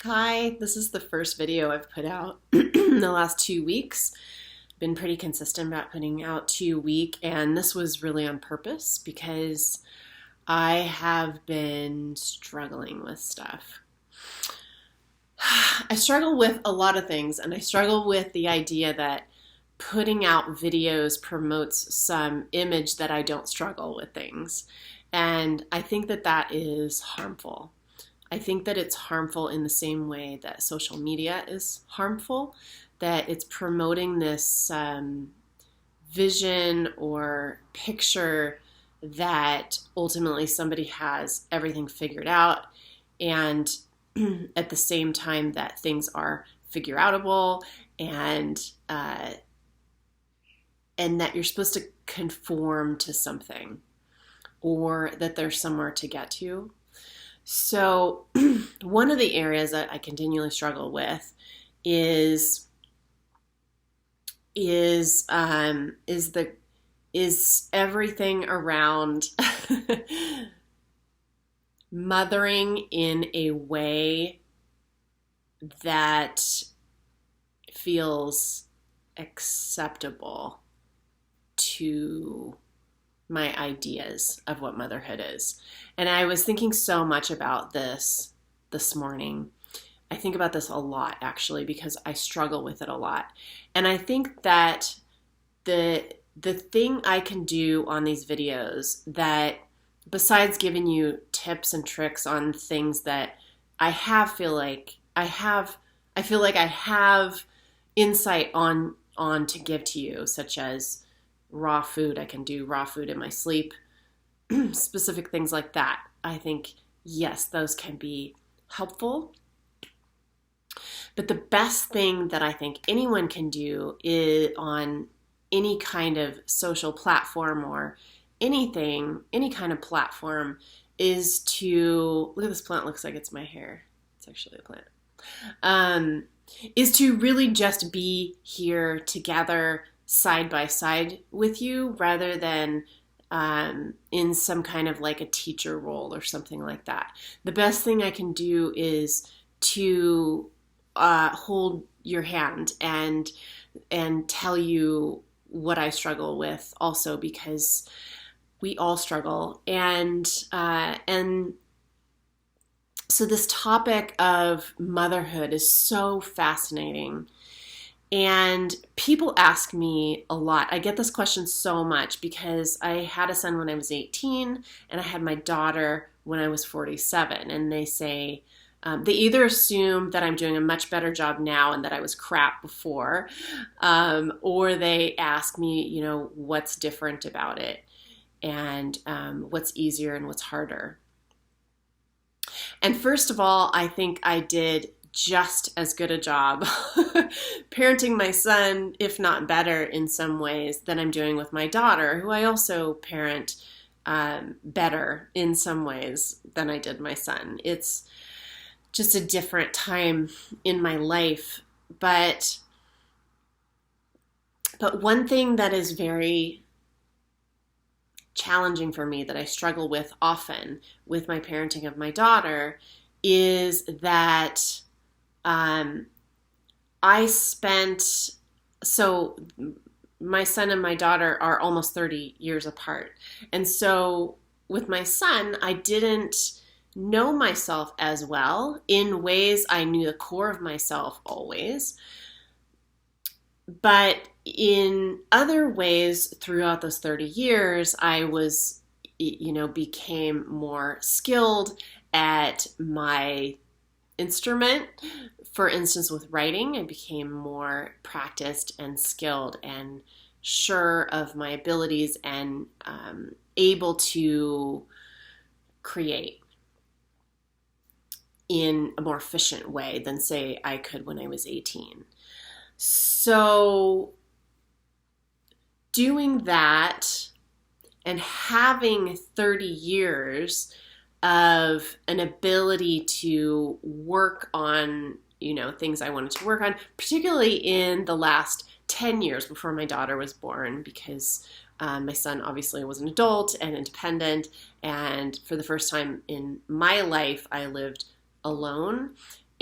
Hi, this is the first video I've put out in the last 2 weeks. Been pretty consistent about putting out 2 a week, and this was really on purpose because I have been struggling with stuff. I struggle with a lot of things, and I struggle with the idea that putting out videos promotes some image that I don't struggle with things. And I think that that is harmful. I think that it's harmful in the same way that social media is harmful, that it's promoting this vision or picture that ultimately somebody has everything figured out, and at the same time that things are figure outable, and that you're supposed to conform to something, or that there's somewhere to get to. So one of the areas that I continually struggle with is everything around mothering in a way that feels acceptable to my ideas of what motherhood is. And I was thinking so much about this morning. I think about this a lot, actually, because I struggle with it a lot. And I think that the thing I can do on these videos, that besides giving you tips and tricks on things that I feel like I have insight on to give to you, such as raw food. I can do raw food in my sleep, specific things like that. I think, yes, those can be helpful. But the best thing that I think anyone can do is on any kind of social platform or anything, any kind of platform, is to, look at this plant, looks like it's my hair. It's actually a plant. Is to really just be here together side by side with you, rather than in some kind of like a teacher role or something like that. The best thing I can do is to hold your hand and tell you what I struggle with also, because we all struggle. And so this topic of motherhood is so fascinating. And people ask me a lot. I get this question so much because I had a son when I was 18 and I had my daughter when I was 47. And they say, they either assume that I'm doing a much better job now and that I was crap before, or they ask me, what's different about it, and what's easier and what's harder. And first of all, I think I did just as good a job parenting my son, if not better in some ways, than I'm doing with my daughter, who I also parent better in some ways than I did my son. It's just a different time in my life. But one thing that is very challenging for me, that I struggle with often with my parenting of my daughter, is that so my son and my daughter are almost 30 years apart. And so with my son, I didn't know myself as well. In ways, I knew the core of myself always. But in other ways, throughout those 30 years, I was, became more skilled at my instrument. For instance, with writing, I became more practiced and skilled and sure of my abilities and able to create in a more efficient way than, say, I could when I was 18. So doing that and having 30 years of an ability to work on, things I wanted to work on, particularly in the last 10 years before my daughter was born, because my son obviously was an adult and independent, and for the first time in my life, I lived alone.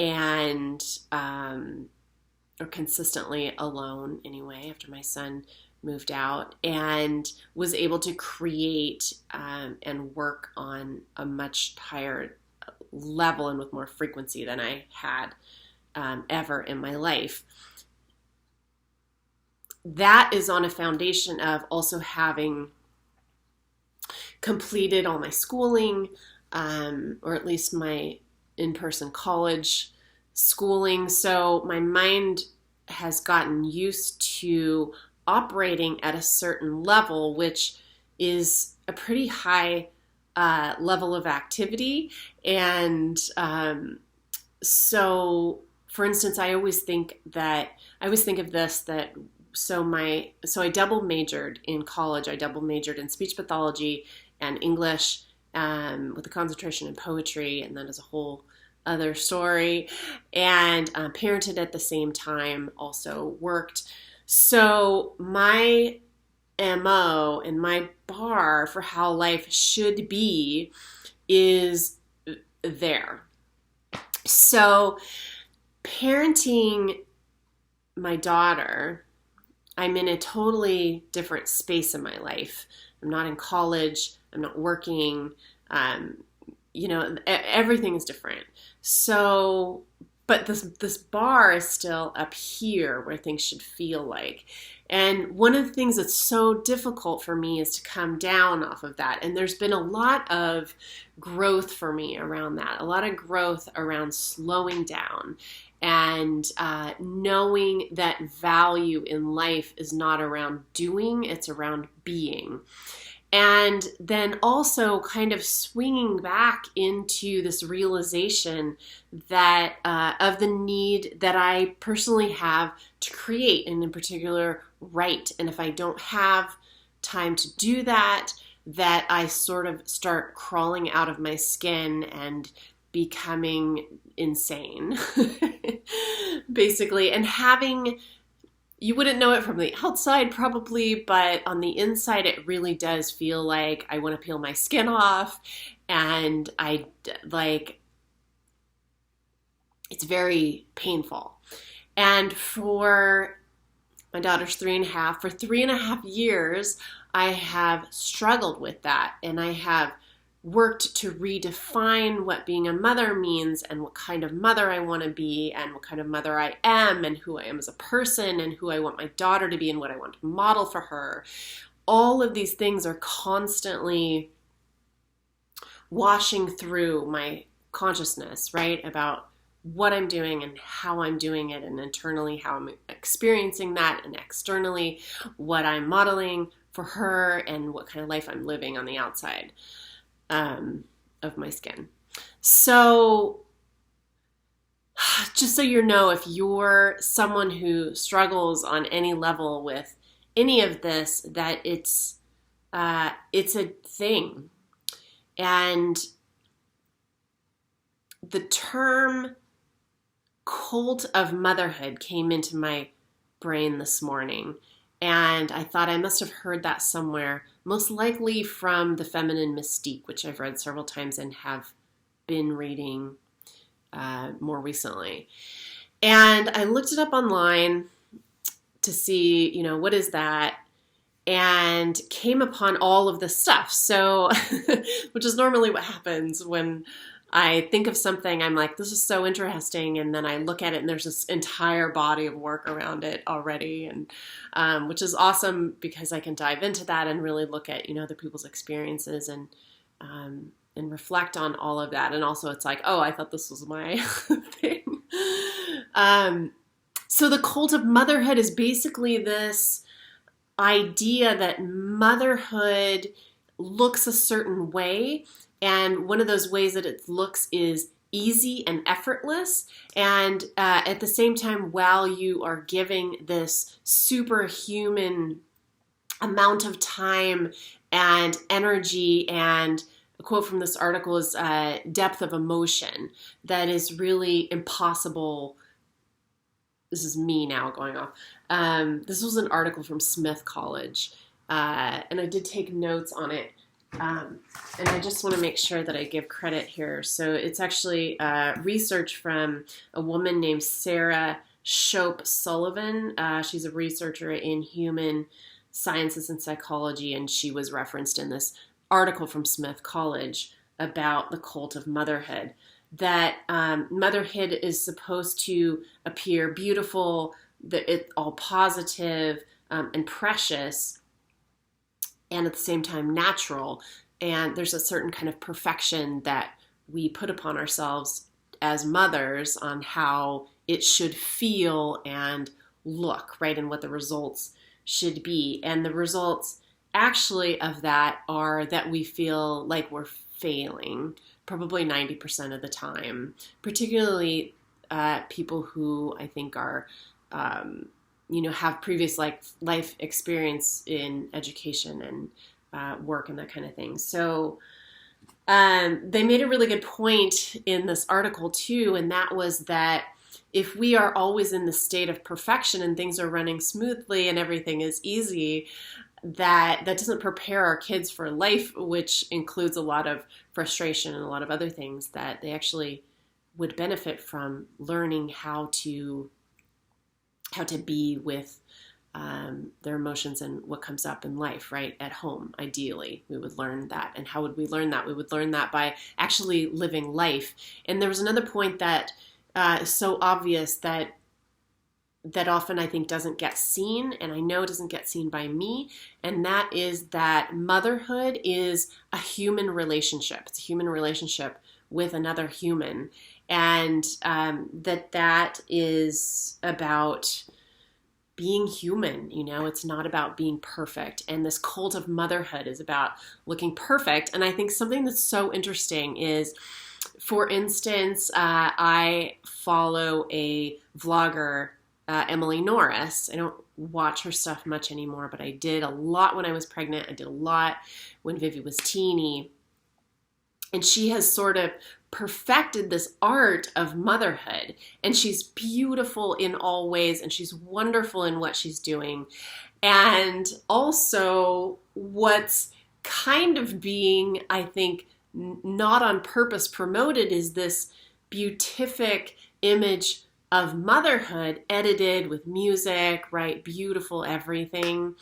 and or consistently alone anyway after my son moved out, and was able to create and work on a much higher level and with more frequency than I had ever in my life. That is on a foundation of also having completed all my schooling, or at least my in-person college schooling. So my mind has gotten used to operating at a certain level, which is a pretty high level of activity. And so, for instance, I always think of this, that so I double majored in college. I double majored in speech pathology and English, with a concentration in poetry, and that is a whole other story. And parented at the same time, also worked. So my MO and my bar for how life should be is there. So parenting my daughter, I'm in a totally different space in my life. I'm not in college. I'm not working. Everything is different. So, but this bar is still up here where things should feel like. And one of the things that's so difficult for me is to come down off of that. And there's been a lot of growth for me around that, a lot of growth around slowing down and knowing that value in life is not around doing, it's around being. And then also kind of swinging back into this realization that of the need that I personally have to create, and in particular, write. And if I don't have time to do that, that I sort of start crawling out of my skin and becoming insane, basically. And you wouldn't know it from the outside probably, but on the inside, it really does feel like I want to peel my skin off. And it's very painful. And for my daughter's 3.5, for 3.5 years, I have struggled with that. And I have worked to redefine what being a mother means, and what kind of mother I want to be, and what kind of mother I am, and who I am as a person, and who I want my daughter to be, and what I want to model for her. All of these things are constantly washing through my consciousness, right? About what I'm doing and how I'm doing it, and internally how I'm experiencing that, and externally what I'm modeling for her, and what kind of life I'm living on the outside of my skin. So just so you know, if you're someone who struggles on any level with any of this, that it's a thing. And the term cult of motherhood came into my brain this morning. And I thought I must have heard that somewhere, most likely from The Feminine Mystique, which I've read several times and have been reading more recently. And I looked it up online to see, what is that? And came upon all of this stuff. So, which is normally what happens when I think of something, I'm like, this is so interesting. And then I look at it and there's this entire body of work around it already. And which is awesome because I can dive into that and really look at, other people's experiences and reflect on all of that. And also it's like, oh, I thought this was my thing. So the cult of motherhood is basically this idea that motherhood looks a certain way. And one of those ways that it looks is easy and effortless. And at the same time, while you are giving this superhuman amount of time and energy, and a quote from this article is depth of emotion that is really impossible. This is me now going off. This was an article from Smith College, and I did take notes on it. And I just want to make sure that I give credit here. So it's actually research from a woman named Sarah Shope Sullivan. She's a researcher in human sciences and psychology, and she was referenced in this article from Smith College about the cult of motherhood. That motherhood is supposed to appear beautiful, that it's all positive and precious, and at the same time natural. And there's a certain kind of perfection that we put upon ourselves as mothers on how it should feel and look, right? And what the results should be. And the results actually of that are that we feel like we're failing probably 90% of the time, particularly people who I think are have previous life experience in education and work and that kind of thing. So they made a really good point in this article too, and that was that if we are always in the state of perfection and things are running smoothly and everything is easy, that doesn't prepare our kids for life, which includes a lot of frustration and a lot of other things that they actually would benefit from learning how to be with their emotions and what comes up in life, right? At home, ideally, we would learn that. And how would we learn that? We would learn that by actually living life. And there was another point that is so obvious that often I think doesn't get seen, and I know it doesn't get seen by me, and that is that motherhood is a human relationship. It's a human relationship with another human, and that is about being human. It's not about being perfect, and this cult of motherhood is about looking perfect. And I think something that's so interesting is, for instance, I follow a vlogger, Emily Norris. I don't watch her stuff much anymore, but I did a lot when I was pregnant. I did a lot when Vivi was teeny. And she has sort of perfected this art of motherhood. And she's beautiful in all ways, and she's wonderful in what she's doing. And also what's kind of being, I think, not on purpose promoted is this beatific image of motherhood, edited with music, right? Beautiful everything,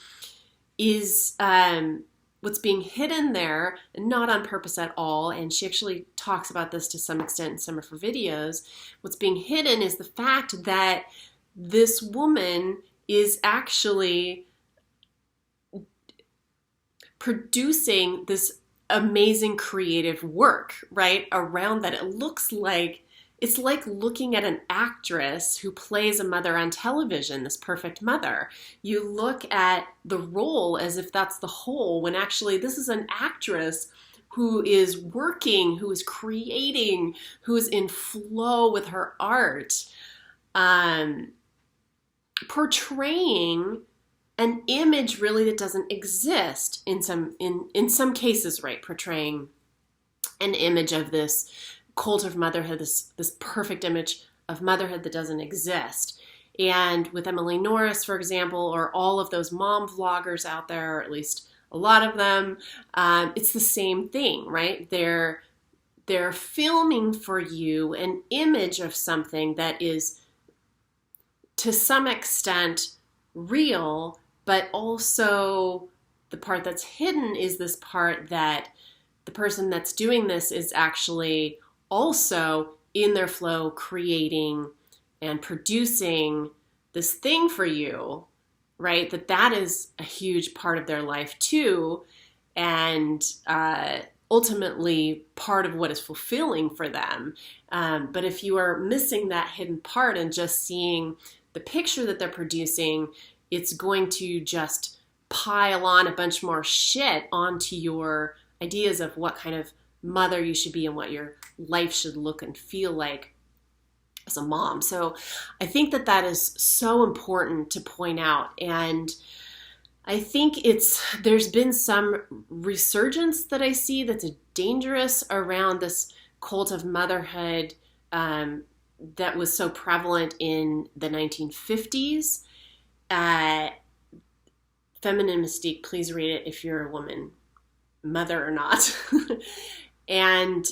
is what's being hidden there, not on purpose at all. And she actually talks about this to some extent in some of her videos. What's being hidden is the fact that this woman is actually producing this amazing creative work, right? Around that. It's like looking at an actress who plays a mother on television, this perfect mother. You look at the role as if that's the whole, when actually this is an actress who is working, who is creating, who is in flow with her art, portraying an image really that doesn't exist in some cases, right? Portraying an image of this cult of motherhood, this perfect image of motherhood that doesn't exist. And with Emily Norris, for example, or all of those mom vloggers out there, or at least a lot of them, it's the same thing, right? They're filming for you an image of something that is to some extent real, but also the part that's hidden is this part that the person that's doing this is actually also in their flow creating and producing this thing for you, right? That is a huge part of their life too, and ultimately part of what is fulfilling for them. But if you are missing that hidden part and just seeing the picture that they're producing, it's going to just pile on a bunch more shit onto your ideas of what kind of mother you should be and what your life should look and feel like as a mom. So I think that is so important to point out. And I think there's been some resurgence that I see that's dangerous around this cult of motherhood that was so prevalent in the 1950s. Feminine Mystique, please read it if you're a woman. mother or not. And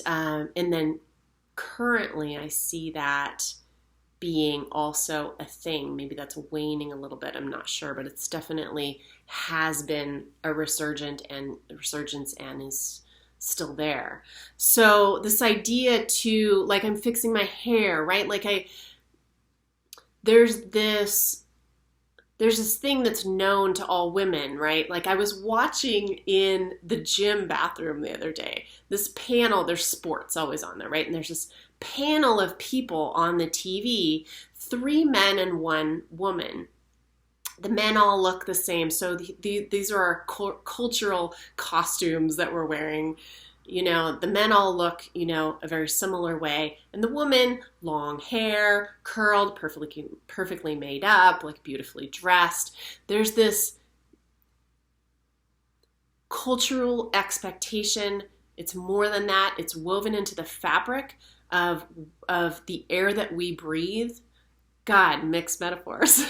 then currently I see that being also a thing. Maybe that's waning a little bit. I'm not sure, but it's definitely has been a resurgence and is still there. So this idea to, like, I'm fixing my hair, right? Like there's this thing that's known to all women, right? Like I was watching in the gym bathroom the other day, this panel, there's sports always on there, right? And there's this panel of people on the TV, 3 men and 1 woman. The men all look the same. So these are our cultural costumes that we're wearing. You know, the men all look, you know, a very similar way. And the woman, long hair, curled, perfectly made up, like beautifully dressed. There's this cultural expectation. It's more than that. It's woven into the fabric of the air that we breathe. God, mixed metaphors.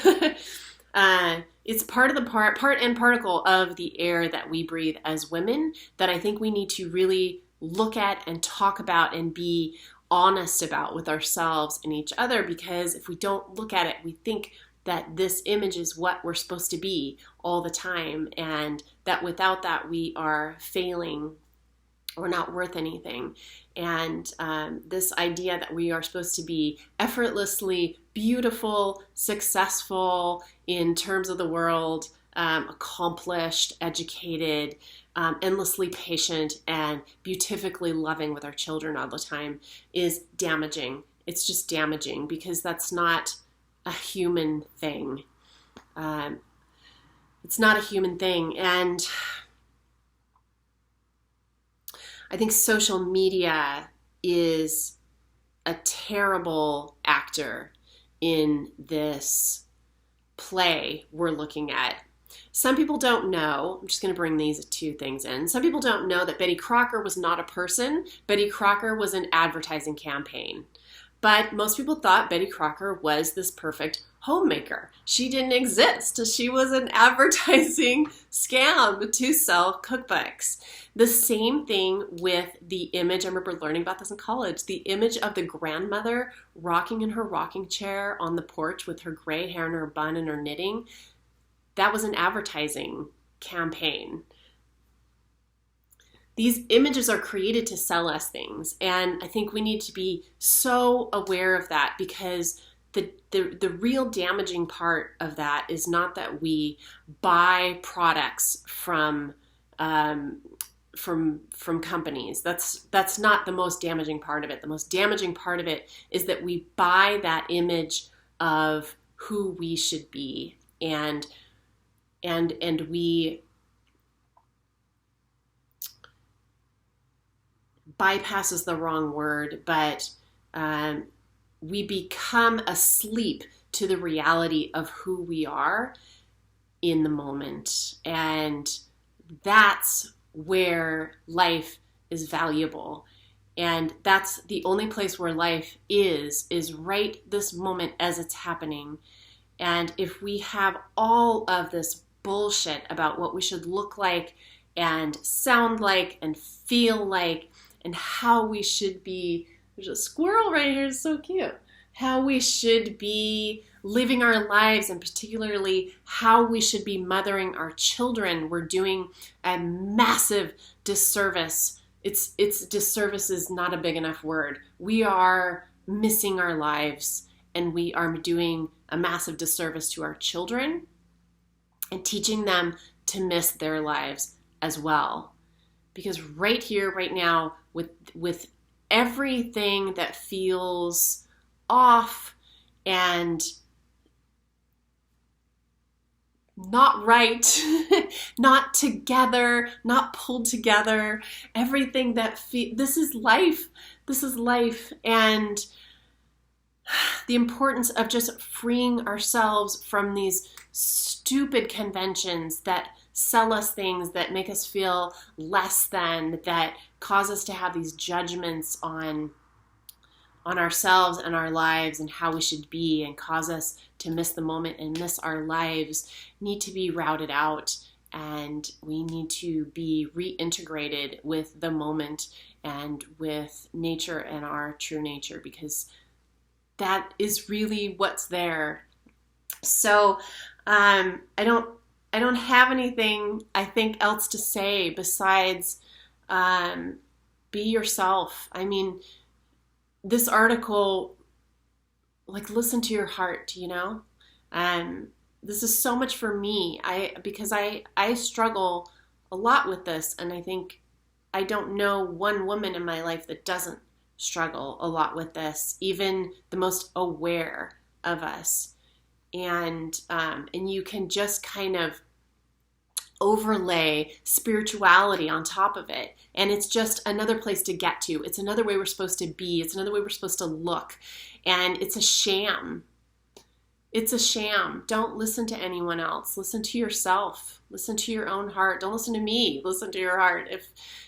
It's part of the part and particle of the air that we breathe as women that I think we need to really look at and talk about and be honest about with ourselves and each other, because if we don't look at it, we think that this image is what we're supposed to be all the time, and that without that we are failing or not worth anything. And this idea that we are supposed to be effortlessly beautiful, successful in terms of the world, accomplished, educated, endlessly patient, and beautifully loving with our children all the time is damaging. It's just damaging because that's not a human thing. It's not a human thing. And I think social media is a terrible actor in this play we're looking at. Some people don't know, I'm just going to bring these 2 things in. Some people don't know that Betty Crocker was not a person. Betty Crocker was an advertising campaign. But most people thought Betty Crocker was this perfect homemaker. She didn't exist. She was an advertising scam to sell cookbooks. The same thing with the image, I remember learning about this in college, the image of the grandmother rocking in her rocking chair on the porch with her gray hair and her bun and her knitting. That was an advertising campaign. These images are created to sell us things, and I think we need to be so aware of that, because the real damaging part of that is not that we buy products from companies. That's not the most damaging part of it. The most damaging part of it is that we buy that image of who we should be, and we bypass is the wrong word, but we become asleep to the reality of who we are in the moment. And that's where life is valuable. And that's the only place where life is right this moment as it's happening. And if we have all of this bullshit about what we should look like and sound like and feel like and how we should be, there's a squirrel right here, it's so cute, how we should be living our lives, and particularly how we should be mothering our children, we're doing a massive disservice. It's disservice is not a big enough word. We are missing our lives, and we are doing a massive disservice to our children and teaching them to miss their lives as well. Because right here, right now, with everything that feels off and not right, not together, not pulled together, everything that this is life. This is life. And the importance of just freeing ourselves from these stupid conventions that sell us things, that make us feel less than, that cause us to have these judgments on ourselves and our lives and how we should be, and cause us to miss the moment and miss our lives, need to be routed out. and we need to be reintegrated with the moment and with nature and our true nature, because that is really what's there. So I don't have anything, I think, else to say besides be yourself. I mean, this article, like, listen to your heart, you know? This is so much for me. Because I struggle a lot with this, and I think I don't know one woman in my life that doesn't struggle a lot with this, even the most aware of us. And you can just kind of overlay spirituality on top of it, and it's just another place to get to. It's another way we're supposed to be. It's another way we're supposed to look, and it's a sham. It's a sham. Don't listen to anyone else. Listen to yourself. Listen to your own heart. Don't listen to me. Listen to your heart.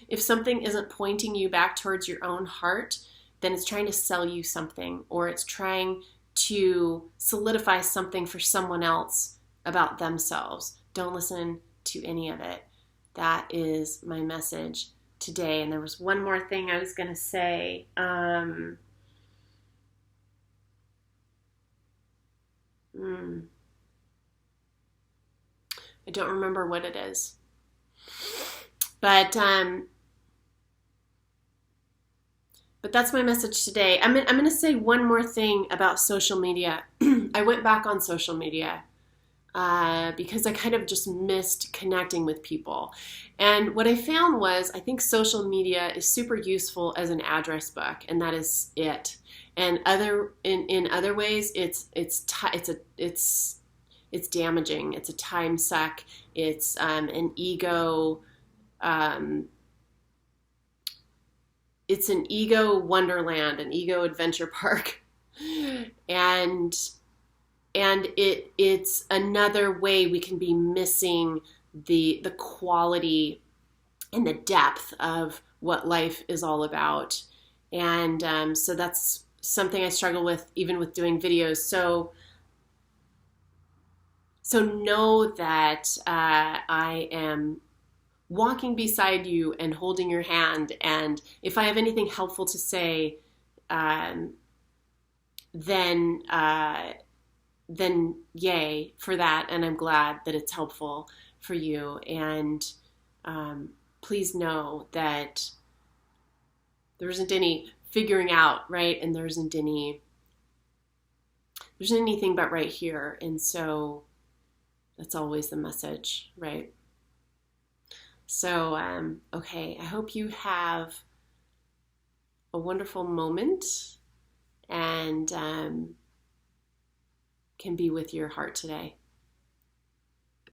If something isn't pointing you back towards your own heart, then it's trying to sell you something, or it's trying to solidify something for someone else about themselves. Don't listen to any of it. That is my message today. And there was one more thing I was going to say. I don't remember what it is. But that's my message today. I'm going to say one more thing about social media. I went back on social media because I kind of just missed connecting with people. And what I found was, I think social media is super useful as an address book, and that is it. And in other ways, it's damaging. It's a time suck. It's an ego. It's an ego wonderland, an ego adventure park, and it's another way we can be missing the quality and the depth of what life is all about. And so that's something I struggle with, even with doing videos. So know that I am walking beside you and holding your hand. And if I have anything helpful to say, then yay for that. And I'm glad that it's helpful for you. And please know that there isn't any figuring out, right? And there isn't anything but right here. And so that's always the message, right? So, okay, I hope you have a wonderful moment and can be with your heart today.